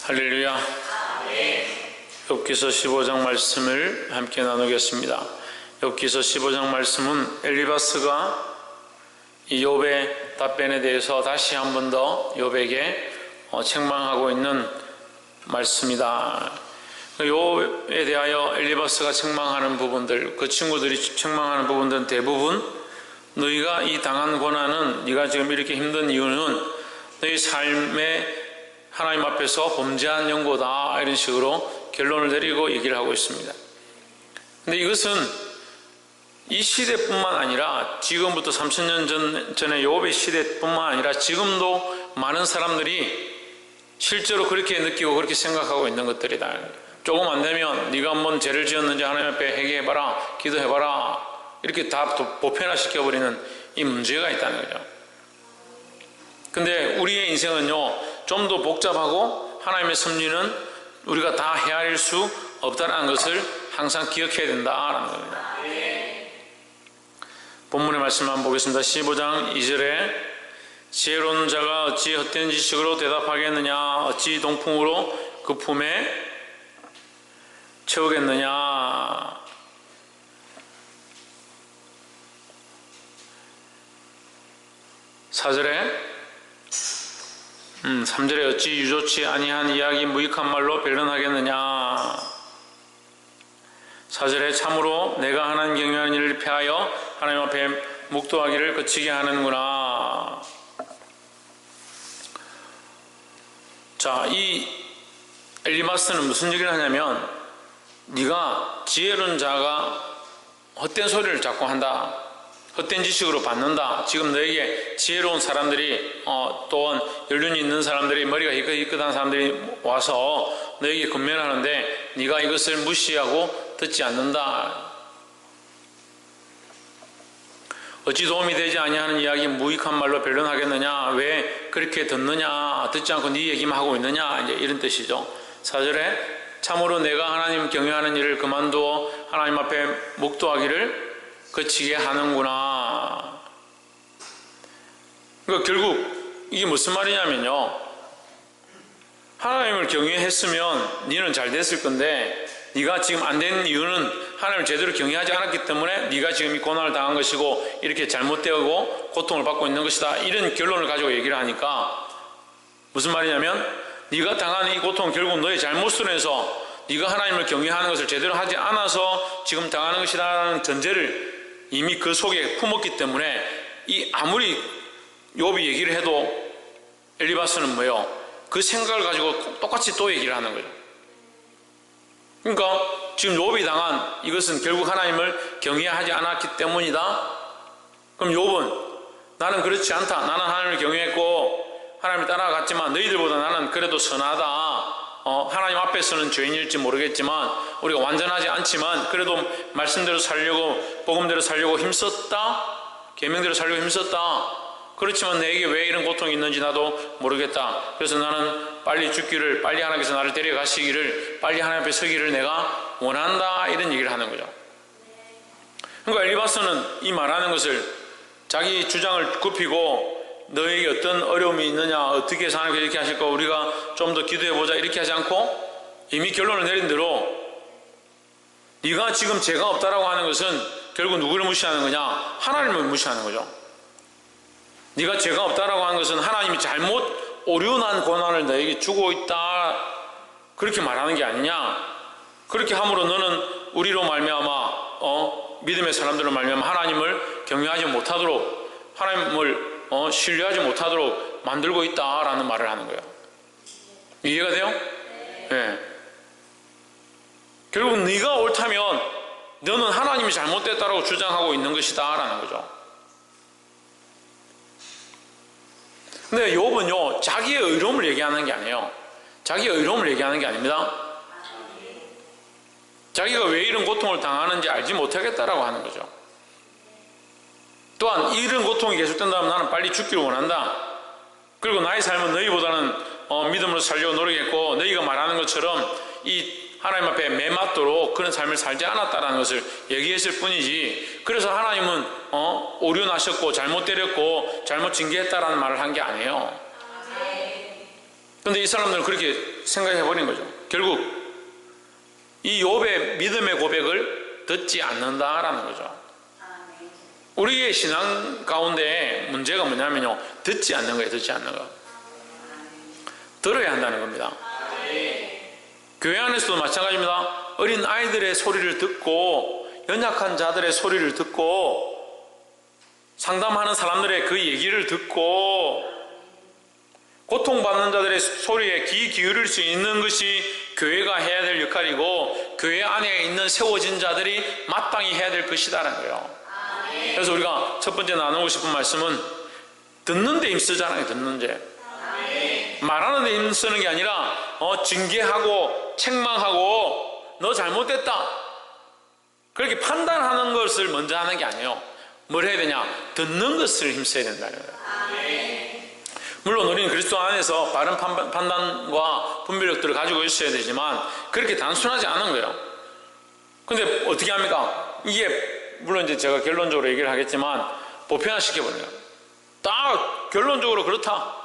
할렐루야. 욥기서 15장 말씀을 함께 나누겠습니다. 욥기서 15장 말씀은 엘리바스가 이 욥의 답변에 대해서 다시 한 번 더 욥에게 책망하고 있는 말씀이다. 욥에 대하여 엘리바스가 책망하는 부분들, 그 친구들이 책망하는 부분들은 대부분 너희가 이 당한 고난은, 네가 지금 이렇게 힘든 이유는 너희 삶에 하나님 앞에서 범죄한 연고다, 이런 식으로 결론을 내리고 얘기를 하고 있습니다. 근데 이것은 이 시대뿐만 아니라 지금부터 3000년 전의 욥의 시대뿐만 아니라 지금도 많은 사람들이 실제로 그렇게 느끼고 그렇게 생각하고 있는 것들이다. 조금 안 되면 네가 한번 죄를 지었는지 하나님 앞에 회개해봐라, 기도해봐라, 이렇게 다 보편화시켜버리는 이 문제가 있다는 거죠. 근데 우리의 인생은요, 좀 더 복잡하고 하나님의 섭리는 우리가 다 헤아릴 수 없다는 것을 항상 기억해야 된다라는 겁니다. 본문의 말씀 한번 보겠습니다. 15장 2절에 지혜로운 자가 어찌 헛된 지식으로 대답하겠느냐, 어찌 동풍으로 그 품에 채우겠느냐. 4절에 3절에 어찌 유조치 아니한 이야기 무익한 말로 변론하겠느냐. 4절에 참으로 내가 하나님 경외하는 일을 패하여 하나님 앞에 묵도하기를 그치게 하는구나. 자, 이 엘리바스는 무슨 얘기를 하냐면, 네가 지혜로운 자가 헛된 소리를 자꾸 한다, 헛된 지식으로 받는다. 지금 너에게 지혜로운 사람들이 또한 연륜이 있는 사람들이, 머리가 희끗희끗한 사람들이 와서 너에게 권면하는데 네가 이것을 무시하고 듣지 않는다. 어찌 도움이 되지 아니하는 이야기 무익한 말로 변론하겠느냐. 왜 그렇게 듣느냐, 듣지 않고 네 얘기만 하고 있느냐, 이제 이런 뜻이죠. 4절에 참으로 내가 하나님 경외하는 일을 그만두어 하나님 앞에 묵도하기를 그치게 하는구나. 그러니까 결국 이게 무슨 말이냐면요, 하나님을 경외했으면 니는 잘 됐을 건데 네가 지금 안 된 이유는 하나님을 제대로 경외하지 않았기 때문에 네가 지금 이 고난을 당한 것이고 이렇게 잘못되고 고통을 받고 있는 것이다, 이런 결론을 가지고 얘기를 하니까 무슨 말이냐면, 네가 당한 이 고통은 결국 너의 잘못으로 해서 네가 하나님을 경외하는 것을 제대로 하지 않아서 지금 당하는 것이라는 전제를 이미 그 속에 품었기 때문에 이 아무리 욥이 얘기를 해도 엘리바스는 뭐예요? 그 생각을 가지고 똑같이 또 얘기를 하는 거죠. 그러니까 지금 욥이 당한 이것은 결국 하나님을 경외하지 않았기 때문이다. 그럼 욥은 나는 그렇지 않다, 나는 하나님을 경외했고 하나님을 따라갔지만 너희들보다 나는 그래도 선하다, 하나님 앞에서는 죄인일지 모르겠지만 우리가 완전하지 않지만 그래도 말씀대로 살려고, 복음대로 살려고 힘썼다, 계명대로 살려고 힘썼다. 그렇지만 내게 왜 이런 고통이 있는지 나도 모르겠다. 그래서 나는 빨리 죽기를, 빨리 하나님께서 나를 데려가시기를, 빨리 하나님 앞에 서기를 내가 원한다, 이런 얘기를 하는 거죠. 그러니까 엘리바스는 이 말하는 것을 자기 주장을 굽히고 너에게 어떤 어려움이 있느냐, 어떻게 해서 하나님께서 이렇게 하실까, 우리가 좀 더 기도해보자, 이렇게 하지 않고 이미 결론을 내린 대로 네가 지금 죄가 없다라고 하는 것은 결국 누구를 무시하는 거냐? 하나님을 무시하는 거죠. 네가 죄가 없다라고 하는 것은 하나님이 잘못 오류난 고난을 너에게 주고 있다, 그렇게 말하는 게 아니냐. 그렇게 함으로 너는 우리로 말미암아 믿음의 사람들로 말미암아 하나님을 경외하지 못하도록, 하나님을 신뢰하지 못하도록 만들고 있다라는 말을 하는 거예요. 이해가 돼요? 네. 결국 네가 옳다면 너는 하나님이 잘못됐다라고 주장하고 있는 것이다 라는 거죠. 근데 욥은요, 자기의 의로움을 얘기하는 게 아니에요. 자기의 의로움을 얘기하는 게 아닙니다. 자기가 왜 이런 고통을 당하는지 알지 못하겠다라고 하는 거죠. 또한 이런 고통이 계속된다면 나는 빨리 죽기를 원한다. 그리고 나의 삶은 너희보다는 믿음으로 살려고 노력했고 너희가 말하는 것처럼 이 하나님 앞에 매맞도록 그런 삶을 살지 않았다는 것을 얘기했을 뿐이지, 그래서 하나님은 오류나셨고 잘못 때렸고 잘못 징계했다라는 말을 한 게 아니에요. 근데 이 사람들은 그렇게 생각해 버린 거죠. 결국 이 욥의 믿음의 고백을 듣지 않는다라는 거죠. 우리의 신앙 가운데 문제가 뭐냐면요, 듣지 않는 거예요. 듣지 않는 거. 들어야 한다는 겁니다. 교회 안에서도 마찬가지입니다. 어린 아이들의 소리를 듣고 연약한 자들의 소리를 듣고 상담하는 사람들의 그 얘기를 듣고 고통받는 자들의 소리에 귀 기울일 수 있는 것이 교회가 해야 될 역할이고 교회 안에 있는 세워진 자들이 마땅히 해야 될 것이다라는 거예요. 그래서 우리가 첫 번째 나누고 싶은 말씀은 듣는 데 힘쓰잖아요. 듣는 데. 말하는 데 힘쓰는 게 아니라 징계하고 책망하고 너 잘못됐다 그렇게 판단하는 것을 먼저 하는 게 아니에요. 뭘 해야 되냐? 듣는 것을 힘써야 된다는 거예요. 물론 우리는 그리스도 안에서 바른 판단과 분별력들을 가지고 있어야 되지만 그렇게 단순하지 않은 거예요. 근데 어떻게 합니까? 이게 물론 이제 제가 결론적으로 얘기를 하겠지만 보편화시켜버려요. 딱 결론적으로 그렇다.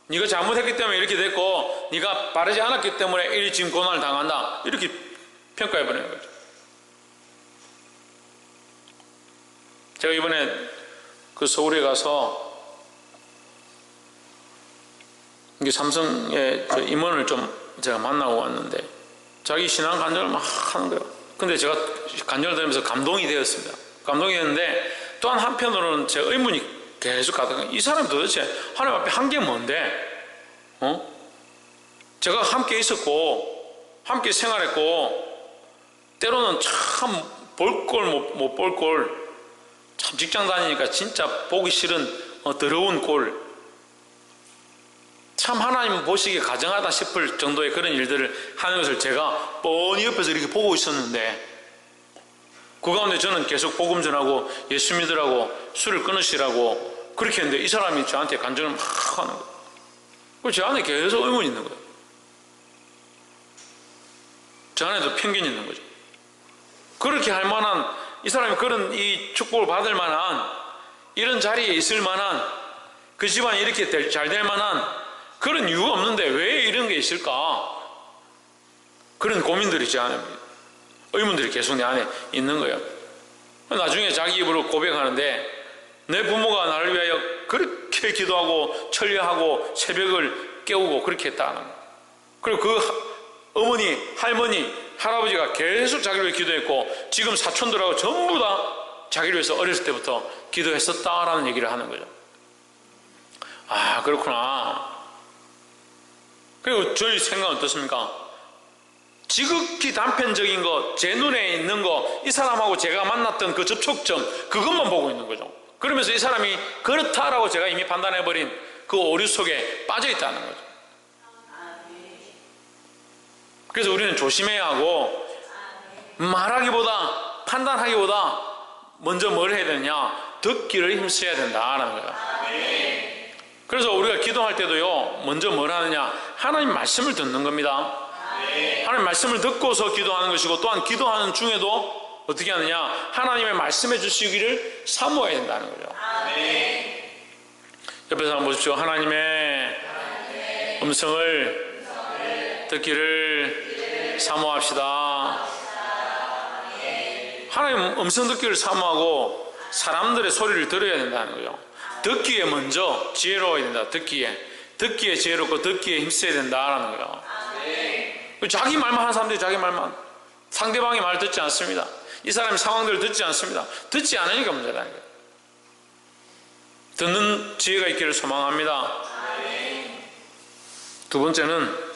네가 잘못했기 때문에 이렇게 됐고 네가 바르지 않았기 때문에 이 지금 고난을 당한다. 이렇게 평가해버리는 거죠. 제가 이번에 그 서울에 가서 이게 삼성의 임원을 좀 제가 만나고 왔는데 자기 신앙 간증을 막 하는 거예요. 근데 제가 간증을 들으면서 감동이 되었습니다. 감동이 됐는데 또한 한편으로는 제 의문이 계속 가다가 이 사람이 도대체 하나님 앞에 한 게 뭔데? 제가 함께 있었고 함께 생활했고 때로는 참 볼 꼴 못 볼 꼴 참 직장 다니니까 진짜 보기 싫은 더러운 꼴 참 하나님 보시기에 가정하다 싶을 정도의 그런 일들을 하는 것을 제가 뻔히 옆에서 이렇게 보고 있었는데 그 가운데 저는 계속 복음 전하고 예수 믿으라고 술을 끊으시라고 그렇게 했는데 이 사람이 저한테 간증을 막 하는 거예요. 그리고 제 안에 계속 의문이 있는 거예요. 저 안에도 편견이 있는 거죠. 그렇게 할 만한 이 사람이 그런 이 축복을 받을 만한 이런 자리에 있을 만한 그 집안이 이렇게 잘 될 만한 그런 이유가 없는데 왜 이런 게 있을까? 그런 고민들이 제 안에 의문들이 계속 내 안에 있는 거예요. 나중에 자기 입으로 고백하는데 내 부모가 나를 위하여 그렇게 기도하고 천려하고 새벽을 깨우고 그렇게 했다는 거예요. 그리고 그 어머니, 할머니, 할아버지가 계속 자기를 위해 기도했고 지금 사촌들하고 전부 다 자기를 위해서 어렸을 때부터 기도했었다라는 얘기를 하는 거죠. 아, 그렇구나. 그리고 저희 생각은 어떻습니까? 지극히 단편적인 것, 제 눈에 있는 것, 이 사람하고 제가 만났던 그 접촉점, 그것만 보고 있는 거죠. 그러면서 이 사람이 그렇다라고 제가 이미 판단해버린 그 오류 속에 빠져 있다는 거죠. 그래서 우리는 조심해야 하고 말하기보다 판단하기보다 먼저 뭘 해야 되느냐? 듣기를 힘써야 된다는 거예요. 그래서 우리가 기도할 때도요 먼저 뭘 하느냐? 하나님 말씀을 듣는 겁니다. 하나님 말씀을 듣고서 기도하는 것이고 또한 기도하는 중에도 어떻게 하느냐? 하나님의 말씀해 주시기를 사모해야 된다는 거죠. 옆에서 한번 보십시오. 하나님의 음성을 듣기를 사모합시다. 하나님 음성 듣기를 사모하고 사람들의 소리를 들어야 된다는 거죠. 듣기에 먼저 지혜로워야 된다. 듣기에 지혜롭고 듣기에 힘써야 된다라는 거예요. 자기 말만 하는 사람들이 자기 말만 상대방의 말을 듣지 않습니다. 이 사람의 상황들을 듣지 않습니다. 듣지 않으니까 문제라는 거예요. 듣는 지혜가 있기를 소망합니다. 두 번째는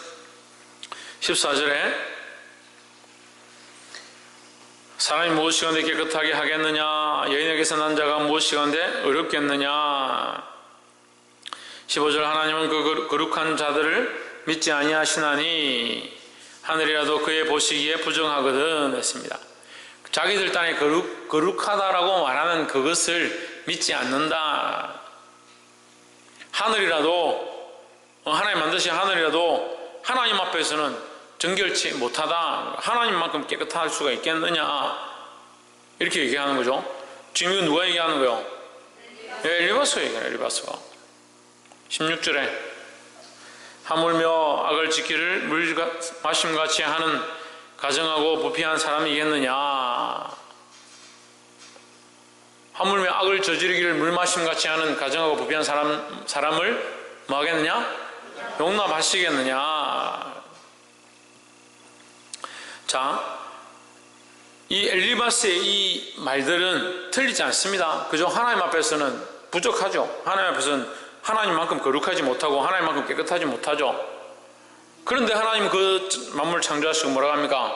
14절에 사람이 무엇이건대 깨끗하게 하겠느냐? 여인에게서 난 자가 무엇이건대 어렵겠느냐? 15절 하나님은 그 거룩한 자들을 믿지 아니하시나니 하늘이라도 그의 보시기에 부정하거든 했습니다. 자기들 딴에 거룩하다라고 말하는 그것을 믿지 않는다. 하늘이라도 하나님 만드신 하늘이라도 하나님 앞에서는 정결치 못하다. 하나님만큼 깨끗할 수가 있겠느냐? 이렇게 얘기하는 거죠. 지금 이거 누가 얘기하는 거예요? 엘리바스가 얘기해요. 엘리바스가 16절에 하물며 악을 짓기를 물 마심같이 하는 가정하고 부패한 사람이겠느냐. 하물며 악을 저지르기를 물 마심같이 하는 가정하고 부패한 사람을 뭐 하겠느냐? 용납하시겠느냐. 자, 이 엘리바스의 이 말들은 틀리지 않습니다. 그저 하나님 앞에서는 부족하죠. 하나님 앞에서는 하나님만큼 거룩하지 못하고 하나님만큼 깨끗하지 못하죠. 그런데 하나님 그 만물을 창조하시고 뭐라고 합니까?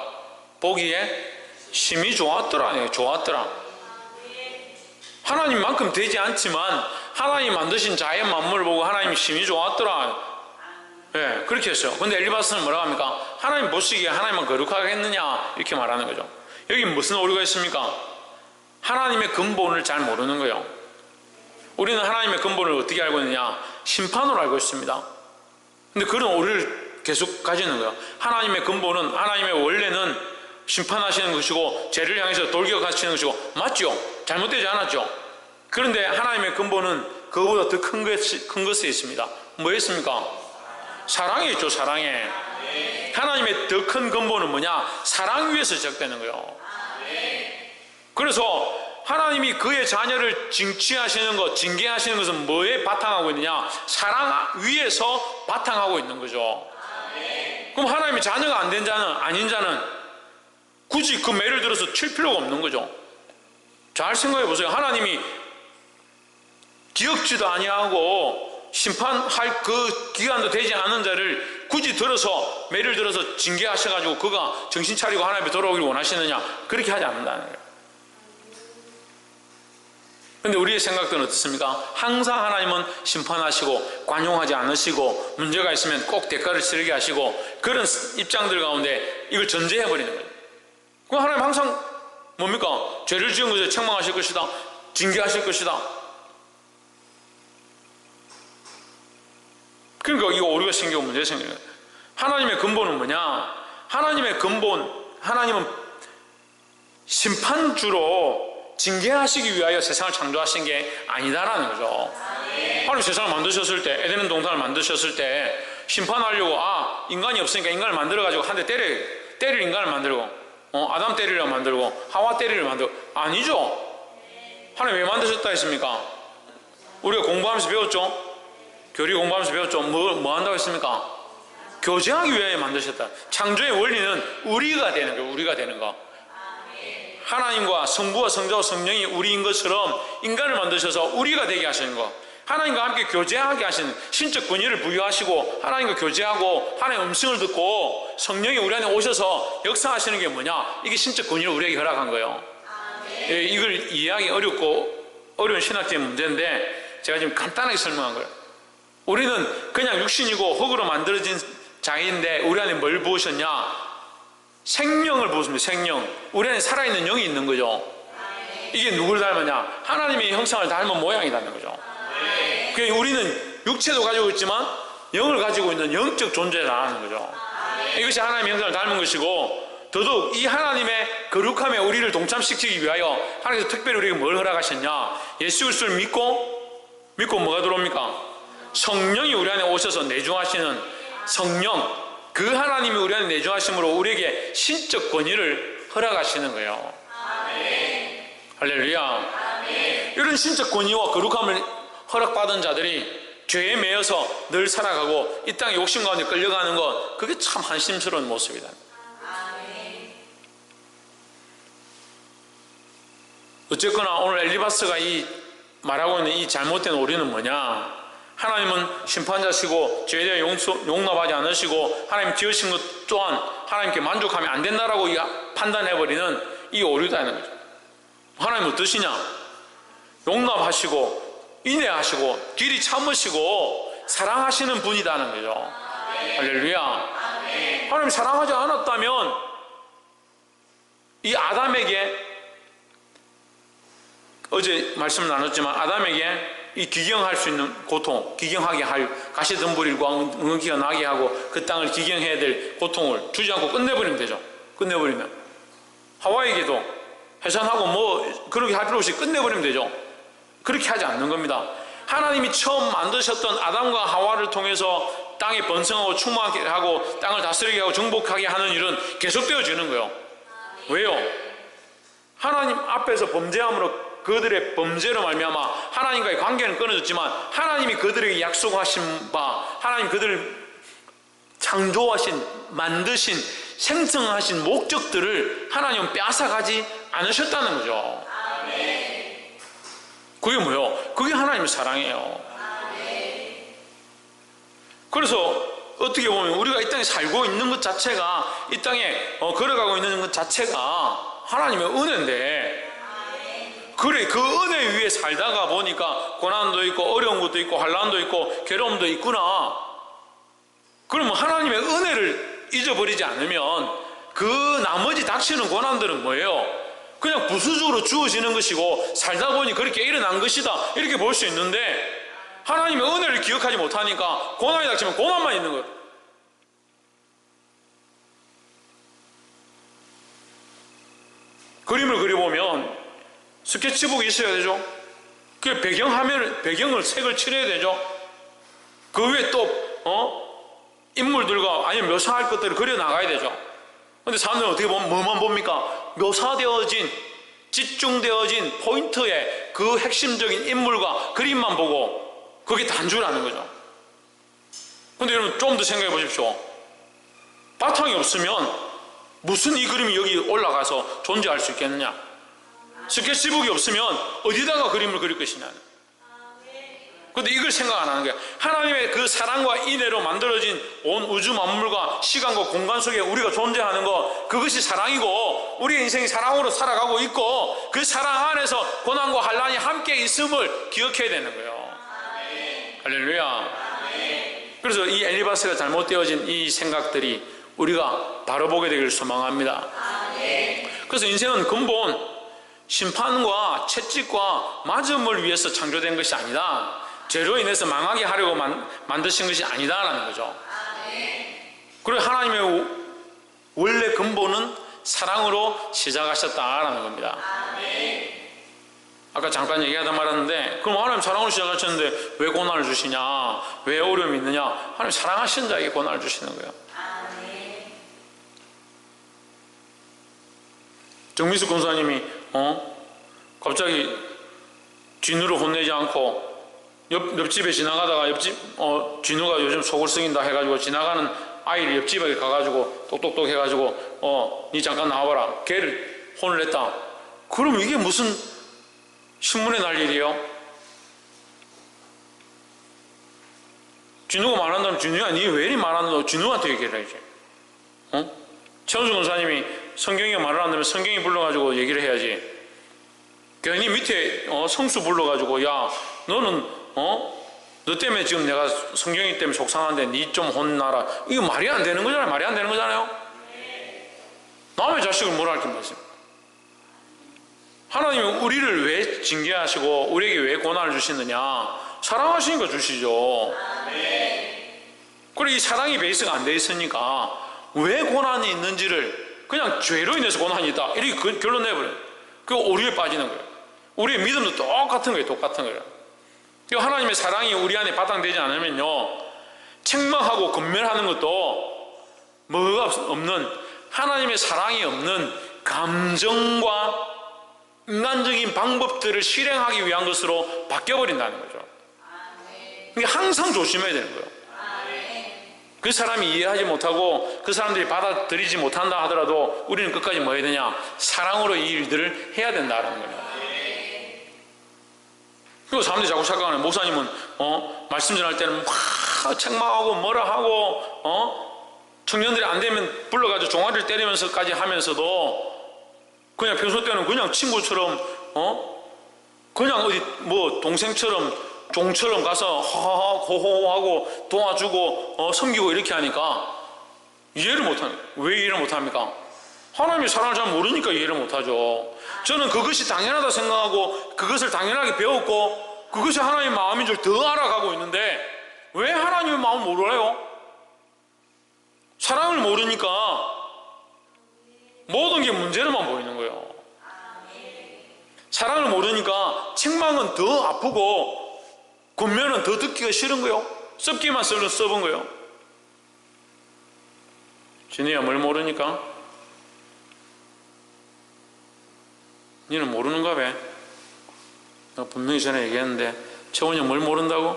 보기에 심히 좋았더라. 좋았더라. 하나님만큼 되지 않지만 하나님 만드신 자연 만물을 보고 하나님이 심히 좋았더라. 예, 그렇게 했어요. 근데 엘리바스는 뭐라고 합니까? 하나님 보시기에 하나님만 거룩하겠느냐 이렇게 말하는 거죠. 여기 무슨 오류가 있습니까? 하나님의 근본을 잘 모르는 거예요. 우리는 하나님의 근본을 어떻게 알고 있느냐? 심판으로 알고 있습니다. 근데 그런 오류를 계속 가지는 거예요. 하나님의 근본은, 하나님의 원래는 심판하시는 것이고 죄를 향해서 돌격하시는 것이고 맞죠? 잘못되지 않았죠? 그런데 하나님의 근본은 그거보다 더 큰 것에 있습니다. 뭐였습니까? 사랑에 있죠. 사랑에. 하나님의 더 큰 근본은 뭐냐? 사랑 위에서 시작되는 거예요. 그래서 하나님이 그의 자녀를 징치하시는 것, 징계하시는 것은 뭐에 바탕하고 있느냐? 사랑 위에서 바탕하고 있는 거죠. 그럼 하나님의 자녀가 안 된 자는, 아닌 자는 굳이 그 매를 들어서 칠 필요가 없는 거죠. 잘 생각해 보세요. 하나님이 기억지도 아니하고 심판할 그 기간도 되지 않은 자를 굳이 들어서 매를 들어서 징계하셔가지고 그가 정신 차리고 하나님께 돌아오기를 원하시느냐? 그렇게 하지 않는다는 거예요. 그런데 우리의 생각들은 어떻습니까? 항상 하나님은 심판하시고 관용하지 않으시고 문제가 있으면 꼭 대가를 치르게 하시고 그런 입장들 가운데 이걸 전제해버리는 거예요. 그럼 하나님 항상 뭡니까? 죄를 지은 것에 책망하실 것이다. 징계하실 것이다. 그러니까 이거 오류가 생기고 문제가 생겨요. 하나님의 근본은 뭐냐? 하나님의 근본, 하나님은 심판주로 징계하시기 위하여 세상을 창조하신 게 아니다라는 거죠. 하나님 세상을 만드셨을 때, 에덴 동산을 만드셨을 때 심판하려고 인간이 없으니까 인간을 만들어가지고 한 대 때릴 인간을 만들고 아담 때리려 만들고 하와 때리려 만들고 아니죠. 하나님 왜 만드셨다 했습니까? 우리가 공부하면서 배웠죠. 교리 공부하면서 배웠죠. 뭐 한다고 했습니까? 교제하기 위하여 만드셨다. 창조의 원리는 우리가 되는 거예요. 우리가 되는 거. 하나님과 성부와 성자와 성령이 우리인 것처럼 인간을 만드셔서 우리가 되게 하시는 거. 하나님과 함께 교제하게 하시는 신적 권위를 부여하시고 하나님과 교제하고 하나님의 음성을 듣고 성령이 우리 안에 오셔서 역사하시는 게 뭐냐? 이게 신적 권위를 우리에게 허락한 거예요. 이걸 이해하기 어려운 신학적인 문제인데 제가 지금 간단하게 설명한 거예요. 우리는 그냥 육신이고 흙으로 만들어진 자인데 우리 안에 뭘 부으셨냐? 생명을 부었습니다. 생명. 우리 안에 살아있는 영이 있는 거죠. 이게 누구를 닮았냐? 하나님의 형상을 닮은 모양이라는 거죠. 그러니까 우리는 육체도 가지고 있지만 영을 가지고 있는 영적 존재라는 거죠. 이것이 하나님의 형상을 닮은 것이고 더더욱 이 하나님의 거룩함에 우리를 동참시키기 위하여 하나님께서 특별히 우리에게 뭘 허락하셨냐? 예수 그리스도를 믿고 뭐가 들어옵니까? 성령이 우리 안에 오셔서 내주하시는 성령, 그 하나님이 우리 안에 내주하심으로 우리에게 신적 권위를 허락하시는 거예요. 아멘. 할렐루야. 아멘. 이런 신적 권위와 거룩함을 허락받은 자들이 죄에 매여서 늘 살아가고 이 땅의 욕심 가운데 끌려가는 것, 그게 참 한심스러운 모습이다. 아멘. 어쨌거나 오늘 엘리바스가 이 말하고 있는 이 잘못된 오류는 뭐냐? 하나님은 심판자시고 죄에 대해 용납하지 않으시고 하나님 지으신 것 또한 하나님께 만족하면 안 된다라고 판단해버리는 이 오류다는 거죠. 하나님은 어떠시냐? 용납하시고 인내하시고 길이 참으시고 사랑하시는 분이다는 거죠. 할렐루야. 하나님 사랑하지 않았다면 이 아담에게 어제 말씀 나눴지만 아담에게 이 기경할 수 있는 고통, 기경하게 할 가시덤불일과 응기가 나게 하고 그 땅을 기경해야 될 고통을 주지 않고 끝내버리면 되죠. 끝내버리면 하와에게도 해산하고 뭐 그렇게 할 필요 없이 끝내버리면 되죠. 그렇게 하지 않는 겁니다. 하나님이 처음 만드셨던 아담과 하와를 통해서 땅에 번성하고 충만하게 하고 땅을 다스리게 하고 정복하게 하는 일은 계속되어지는 거예요. 왜요? 하나님 앞에서 범죄함으로 그들의 범죄로 말미암아 하나님과의 관계는 끊어졌지만 하나님이 그들에게 약속하신 바, 하나님 그들을 창조하신, 만드신, 생성하신 목적들을 하나님은 빼앗아가지 않으셨다는 거죠. 그게 뭐예요? 그게 하나님의 사랑이에요. 그래서 어떻게 보면 우리가 이 땅에 살고 있는 것 자체가, 이 땅에 걸어가고 있는 것 자체가 하나님의 은혜인데, 그래, 그 은혜 위에 살다가 보니까 고난도 있고 어려운 것도 있고 환난도 있고 괴로움도 있구나. 그러면 하나님의 은혜를 잊어버리지 않으면 그 나머지 닥치는 고난들은 뭐예요? 그냥 부수적으로 주어지는 것이고 살다 보니 그렇게 일어난 것이다, 이렇게 볼 수 있는데, 하나님의 은혜를 기억하지 못하니까 고난이 닥치면 고난만 있는 거예요. 그림을 그려보면 스케치북이 있어야 되죠. 그 배경을 색을 칠해야 되죠. 그 위에 또 인물들과 아니면 묘사할 것들을 그려 나가야 되죠. 근데 사람들은 어떻게 보면 뭐만 봅니까? 묘사되어진, 집중되어진 포인트의 그 핵심적인 인물과 그림만 보고 그게 단 줄 아는 거죠. 근데 여러분 좀 더 생각해 보십시오. 바탕이 없으면 무슨 이 그림이 여기 올라가서 존재할 수 있겠느냐? 스케치북이 없으면 어디다가 그림을 그릴 것이냐. 그런데 이걸 생각 안 하는 거야. 하나님의 그 사랑과 인애로 만들어진 온 우주 만물과 시간과 공간 속에 우리가 존재하는 것, 그것이 사랑이고 우리의 인생이 사랑으로 살아가고 있고 그 사랑 안에서 고난과 환난이 함께 있음을 기억해야 되는 거예요. 할렐루야. 그래서 이 엘리바스가 잘못되어진 이 생각들이 우리가 바로 보게 되기를 소망합니다. 그래서 인생은 근본 심판과 채찍과 맞음을 위해서 창조된 것이 아니다. 죄로 인해서 망하게 하려고 만드신 것이 아니다라는 거죠. 그리고 하나님의 원래 근본은 사랑으로 시작하셨다라는 겁니다. 아까 잠깐 얘기하다 말았는데, 그럼 하나님 사랑으로 시작하셨는데 왜 고난을 주시냐, 왜 어려움이 있느냐? 하나님 사랑하신 자에게 고난을 주시는 거예요. 정미숙 권사님이 갑자기 진우를 혼내지 않고 옆집에 지나가다가 진우가 요즘 속을 썩인다 해가지고 지나가는 아이를 옆집에 가가지고 똑똑똑 해가지고 니 잠깐 나와봐라, 걔를 혼을 냈다. 그럼 이게 무슨 신문에 날 일이에요? 진우가 말한다면 진우야 니 왜 이리 말하는데 진우한테 얘기를 해야지. 최원수 권사님이 성경이 말을 한다면 성경이 불러가지고 얘기를 해야지. 괜히 밑에 성수 불러가지고 야 너는 너 때문에 지금 내가 성경이 때문에 속상한데 니 좀 혼나라. 이거 말이 안 되는 거잖아요. 말이 안 되는 거잖아요. 남의 자식을 뭐라 할 게 있습니까? 하나님이 우리를 왜 징계하시고 우리에게 왜 고난을 주시느냐? 사랑하시니까 주시죠. 그리고 이 사랑이 베이스가 안 돼 있으니까 왜 고난이 있는지를 그냥 죄로 인해서 고난이 있다 이렇게 결론 내버려요. 그 오류에 빠지는 거예요. 우리의 믿음도 똑같은 거예요. 똑같은 거예요. 하나님의 사랑이 우리 안에 바탕되지 않으면요, 책망하고 권면하는 것도 뭐가 없는, 하나님의 사랑이 없는 감정과 인간적인 방법들을 실행하기 위한 것으로 바뀌어버린다는 거죠. 그러니까 항상 조심해야 되는 거예요. 그 사람이 이해하지 못하고 그 사람들이 받아들이지 못한다 하더라도 우리는 끝까지 뭐 해야 되냐? 사랑으로 이 일들을 해야 된다는 거예요. 그리고 사람들이 자꾸 착각하는, 목사님은 말씀 전할 때는 막 책망하고 뭐라 하고 청년들이 안 되면 불러가지고 종아리를 때리면서까지 하면서도 그냥 평소 때는 그냥 친구처럼 그냥 어디 뭐 동생처럼 종처럼 가서 하하 호호하고 도와주고 섬기고 이렇게 하니까 이해를 못합니다. 왜 이해를 못합니까? 하나님의 사랑을 잘 모르니까 이해를 못하죠. 저는 그것이 당연하다 생각하고 그것을 당연하게 배웠고 그것이 하나님의 마음인 줄 더 알아가고 있는데 왜 하나님의 마음을 몰라요? 사랑을 모르니까 모든 게 문제로만 보이는 거예요. 사랑을 모르니까 책망은 더 아프고 권면은 더 듣기가 싫은 거예요. 썩기만 써본 거예요. 진우야, 뭘 모르니까? 니는 모르는가 봐. 내가 분명히 전에 얘기했는데 채원이 뭘 모른다고?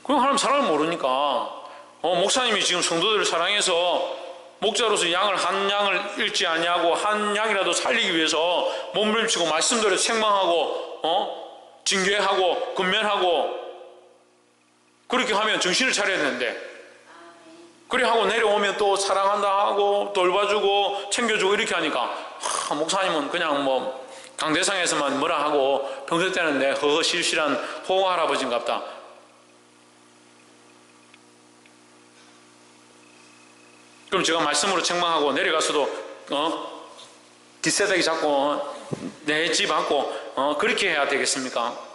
그럼 하나님 사랑을 모르니까. 목사님이 지금 성도들을 사랑해서 목자로서 한 양을 잃지 아니하고 한 양이라도 살리기 위해서 몸부림치고 말씀대로 책망하고 징계하고 근면하고 그렇게 하면 정신을 차려야 되는데, 그래 하고 내려오면 또 사랑한다 하고 돌봐주고 챙겨주고 이렇게 하니까 목사님은 그냥 뭐 강대상에서만 뭐라 하고 평소 때는 내 허허실실한 호호 할아버지인갑다. 그럼 제가 말씀으로 책망하고 내려가서도 뒷세대기 잡고 내 집 안고 그렇게 해야 되겠습니까?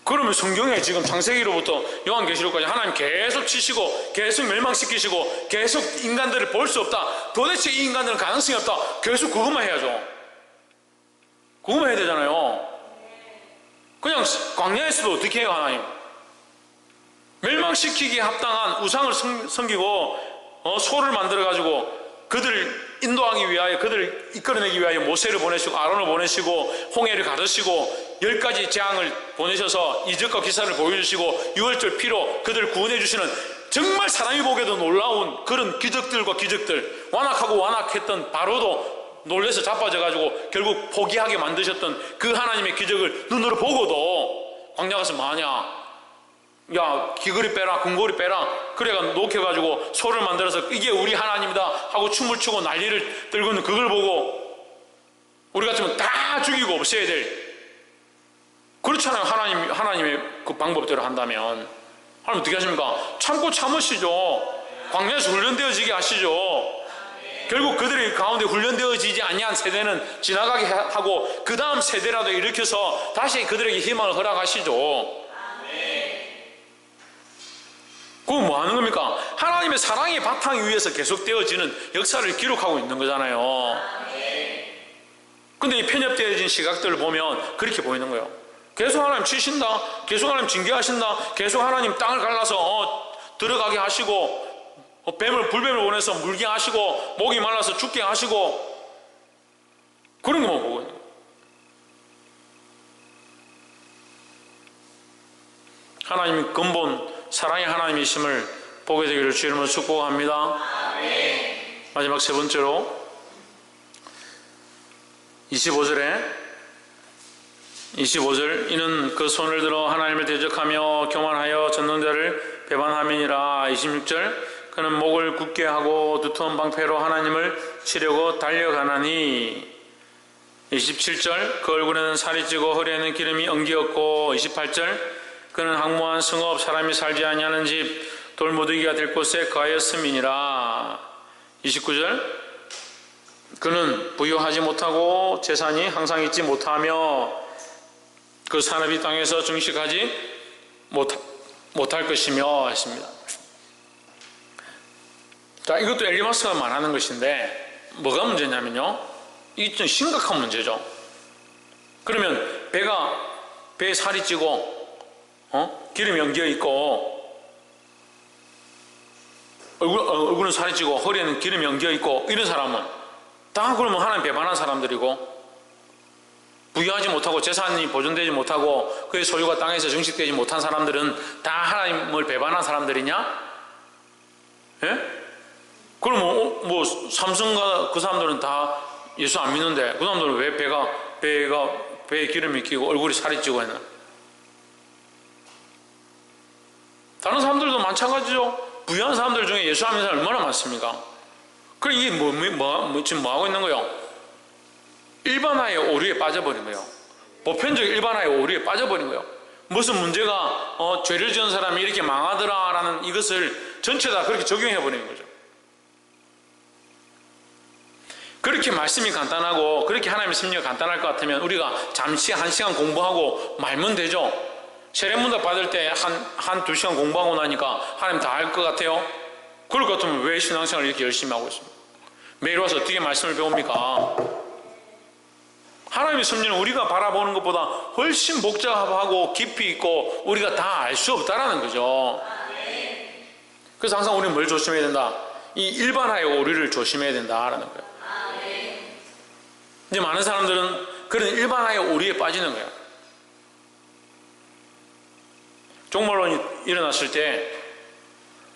그러면 성경에 지금 창세기로부터 요한계시록까지 하나님 계속 치시고 계속 멸망시키시고 계속 인간들을 볼 수 없다, 도대체 이 인간들은 가능성이 없다, 계속 그것만 해야죠. 그것만 해야 되잖아요. 그냥 광야에서도 어떻게 해요? 하나님 멸망시키기에 합당한 우상을 섬기고 소를 만들어가지고 그들을 인도하기 위하여, 그들을 이끌어내기 위하여 모세를 보내시고 아론을 보내시고 홍해를 가르시고 10가지 재앙을 보내셔서 이적과 기사를 보여주시고 유월절 피로 그들을 구원해 주시는, 정말 사람이 보기에도 놀라운 그런 기적들과 기적들, 완악하고 완악했던 바로도 놀래서 자빠져가지고 결국 포기하게 만드셨던 그 하나님의 기적을 눈으로 보고도 광야 가서 뭐하냐, 야 귀걸이 빼라 금고리 빼라 그래가 녹여가지고 소를 만들어서 이게 우리 하나님이다 하고 춤을 추고 난리를 떨고 있는 그걸 보고 우리 같으면 다 죽이고 없애야 될, 그렇잖아요. 하나님의 그 방법대로 한다면 하나님 어떻게 하십니까? 참고 참으시죠. 광야에서 훈련되어지게 하시죠. 결국 그들의 가운데 훈련되어지지 아니한 세대는 지나가게 하고 그 다음 세대라도 일으켜서 다시 그들에게 희망을 허락하시죠. 그건 뭐 하는 겁니까? 하나님의 사랑의 바탕 위에서 계속되어지는 역사를 기록하고 있는 거잖아요. 근데 이 편협되어진 시각들을 보면 그렇게 보이는 거예요. 계속 하나님 치신다, 계속 하나님 징계하신다, 계속 하나님 땅을 갈라서 들어가게 하시고 불뱀을 보내서 물게 하시고 목이 말라서 죽게 하시고 그런 것만 보고 있는 거예요. 하나님이 근본 사랑의 하나님이심을 보게 되기를 주 이름으로 축복합니다. 마지막 세 번째로 25절 이는 그 손을 들어 하나님을 대적하며 교만하여 전능자를 배반함이니라. 26절 그는 목을 굳게 하고 두터운 방패로 하나님을 치려고 달려가나니. 27절 그 얼굴에는 살이 찌고 허리에는 기름이 엉기었고. 28절 그는 황무한 성읍 사람이 살지 아니하는 집 돌무더기가 될 곳에 거하였음이니라. 29절 그는 부유하지 못하고 재산이 항상 있지 못하며 그 산업이 땅에서 증식하지 못할 것이며 했습니다. 자, 이것도 엘리마스가 말하는 것인데 뭐가 문제냐면요, 이게 좀 심각한 문제죠. 그러면 배에 살이 찌고 기름이 엉겨 있고 얼굴은 살이 찌고 허리에는 기름이 엉겨 있고 이런 사람은 다 그러면 하나님 배반한 사람들이고, 부유하지 못하고 재산이 보존되지 못하고 그의 소유가 땅에서 증식되지 못한 사람들은 다 하나님을 배반한 사람들이냐? 예? 그럼 뭐 삼성과 그 사람들은 다 예수 안 믿는데 그 사람들은 왜 배에 기름이 끼고 얼굴이 살이 찌고 있나? 다른 사람들도 마찬가지죠. 부유한 사람들 중에 예수 안 믿는 사람 얼마나 많습니까? 그럼 이게 지금 뭐 하고 있는 거예요? 일반화의 오류에 빠져버린 거예요. 보편적 일반화의 오류에 빠져버린 거예요. 무슨 문제가 죄를 지은 사람이 이렇게 망하더라라는 이것을 전체 다 그렇게 적용해버리는 거죠. 그렇게 말씀이 간단하고 그렇게 하나님의 섭리가 간단할 것 같으면 우리가 잠시 1시간 공부하고 말면 되죠. 세례문답 받을 때 한 2시간 공부하고 나니까 하나님 다 알 것 같아요? 그럴 것 같으면 왜 신앙생활을 이렇게 열심히 하고 있습니까? 매일 와서 어떻게 말씀을 배웁니까? 하나님의 섭리는 우리가 바라보는 것보다 훨씬 복잡하고 깊이 있고 우리가 다 알 수 없다라는 거죠. 그래서 항상 우리는 뭘 조심해야 된다? 이 일반화의 오류를 조심해야 된다라는 거예요. 이제 많은 사람들은 그런 일반화의 오류에 빠지는 거예요. 종말론이 일어났을 때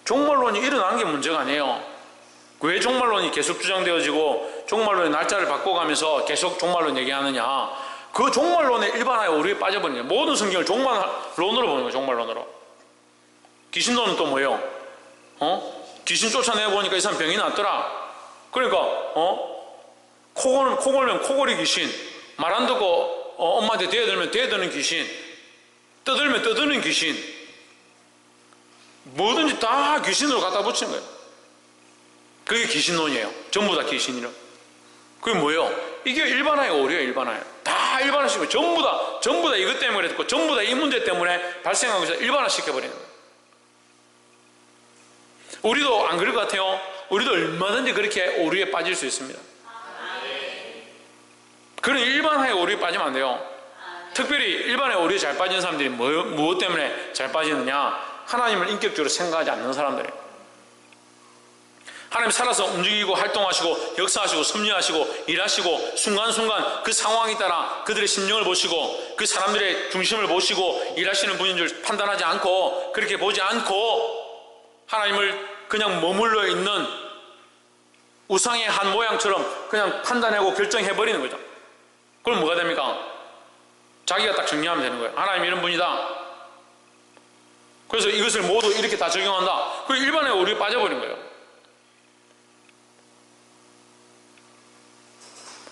종말론이 일어난 게 문제가 아니에요. 왜 종말론이 계속 주장되어지고 종말론의 날짜를 바꿔가면서 계속 종말론 얘기하느냐? 그 종말론의 일반화의 오류에 빠져버리는 거예요. 모든 성경을 종말론으로 보는 거예요. 종말론으로. 귀신론은 또 뭐예요? 귀신 쫓아내고 보니까 이 사람 병이 났더라. 그러니까 코 골면 코골이 귀신, 말 안 듣고 엄마한테 대들면 대드는 귀신, 떠들면 떠드는 귀신, 뭐든지 다 귀신으로 갖다 붙이는 거예요. 그게 귀신론이에요. 전부 다 귀신이라. 그게 뭐예요? 이게 일반화의 오류예요. 일반화예요. 다 일반화시키고 전부 다 이것 때문에 그랬고 전부 다 이 문제 때문에 발생한 것을 일반화시켜버리는 거예요. 우리도 안 그럴 것 같아요? 우리도 얼마든지 그렇게 오류에 빠질 수 있습니다. 그런 일반화의 오류에 빠지면 안 돼요. 특별히 일반의 오류에 잘 빠진 사람들이 무엇 때문에 잘 빠지느냐? 하나님을 인격적으로 생각하지 않는 사람들이에요. 하나님 살아서 움직이고 활동하시고 역사하시고 섭리하시고 일하시고 순간순간 그 상황에 따라 그들의 심령을 보시고 그 사람들의 중심을 보시고 일하시는 분인 줄 판단하지 않고 그렇게 보지 않고 하나님을 그냥 머물러 있는 우상의 한 모양처럼 그냥 판단하고 결정해버리는 거죠. 그럼 뭐가 됩니까? 자기가 딱 정리하면 되는 거예요. 하나님 이런 분이다. 그래서 이것을 모두 이렇게 다 적용한다. 그 일반의 오류에 빠져버린 거예요.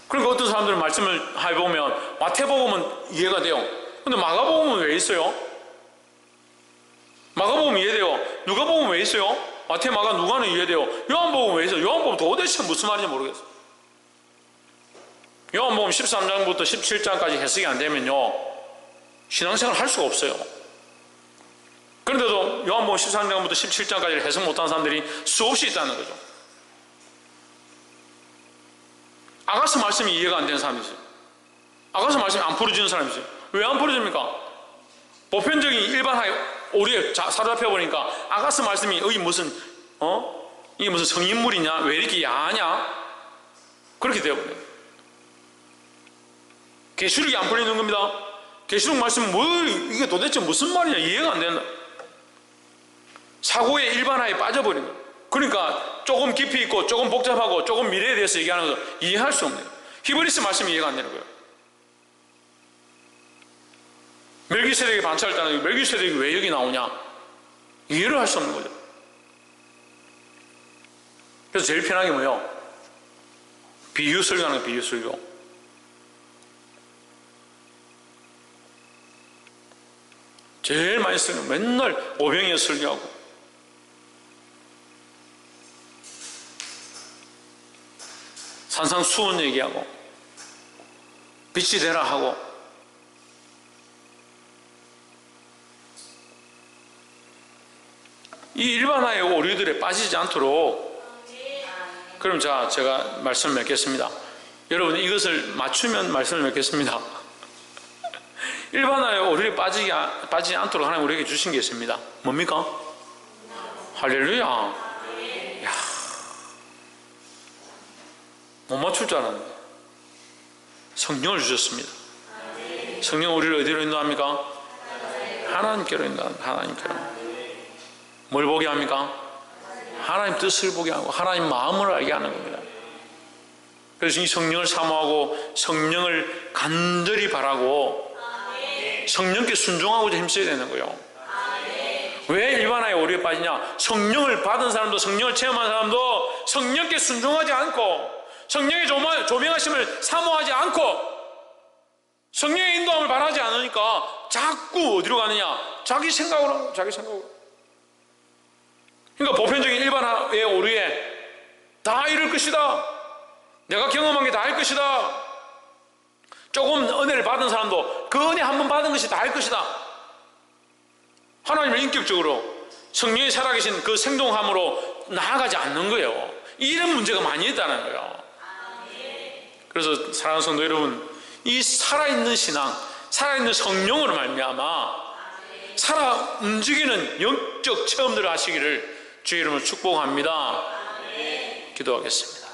그러니까 어떤 사람들은 말씀을 해보면 마태복음은 이해가 돼요. 근데 마가복음은 왜 있어요? 마가복음 이해돼요. 누가복음 왜 있어요? 마태, 마가, 누가는 이해돼요. 요한복음 왜 있어요? 요한복음 도대체 무슨 말인지 모르겠어요. 요한복음 13장부터 17장까지 해석이 안 되면요 신앙생활 할 수가 없어요. 그런데도 요한복음 13장부터 17장까지를 해석 못하는 사람들이 수없이 있다는 거죠. 아가서 말씀이 이해가 안 되는 사람이 있어요. 아가서 말씀이 안 풀어지는 사람이 있어요. 왜 안 풀어집니까? 보편적인 일반화의 오류에 사로잡혀 보니까 아가서 말씀이 이게 무슨 성인물이냐? 왜 이렇게 야하냐? 그렇게 되어버려요. 계시록이 안 풀리는 겁니다. 계시록 말씀은 이게 도대체 무슨 말이냐? 이해가 안 된다. 사고의 일반화에 빠져버리는 거예요. 그러니까 조금 깊이 있고 조금 복잡하고 조금 미래에 대해서 얘기하는 거 이해할 수 없네요. 히브리서 말씀이 이해가 안 되는 거예요. 멜기세덱의 반차를 따는 멜기세덱이 왜 여기 나오냐? 이해를 할 수 없는 거죠. 그래서 제일 편한 게 뭐예요? 비유 설교하는 거예요. 비유 설교. 제일 많이 쓰는 맨날 오병이어 설교하고 산상수훈 얘기하고 빛이 되라 하고 이 일반화의 오류들에 빠지지 않도록 그럼 제가 말씀을 맺겠습니다. 여러분 이것을 맞추면 말씀을 맺겠습니다. 일반화의 오류에 빠지지 않도록 하나님 우리에게 주신 게 있습니다. 뭡니까? 할렐루야. 못 맞출 줄 알았는데 성령을 주셨습니다. 성령 우리를 어디로 인도합니까? 하나님께로 인도합니다. 하나님께로. 뭘 보게 합니까? 하나님 뜻을 보게 하고 하나님 마음을 알게 하는 겁니다. 그래서 이 성령을 사모하고 성령을 간절히 바라고 성령께 순종하고자 힘써야 되는 거예요. 왜 일반화의 오류에 빠지냐? 성령을 받은 사람도 성령을 체험한 사람도 성령께 순종하지 않고 성령의 조명하심을 사모하지 않고 성령의 인도함을 바라지 않으니까 자꾸 어디로 가느냐? 자기 생각으로 하는 거예요. 자기 생각으로. 그러니까 보편적인 일반화의 오류에 다 이럴 것이다. 내가 경험한 게 다 할 것이다. 조금 은혜를 받은 사람도 그 은혜 한 번 받은 것이 다 할 것이다. 하나님을 인격적으로 성령이 살아계신 그 생동함으로 나아가지 않는 거예요. 이런 문제가 많이 있다는 거예요. 그래서 사랑하는 성도 여러분, 이 살아있는 신앙, 살아있는 성령으로 말미암아 살아 움직이는 영적 체험들을 하시기를 주의 이름으로 축복합니다. 기도하겠습니다.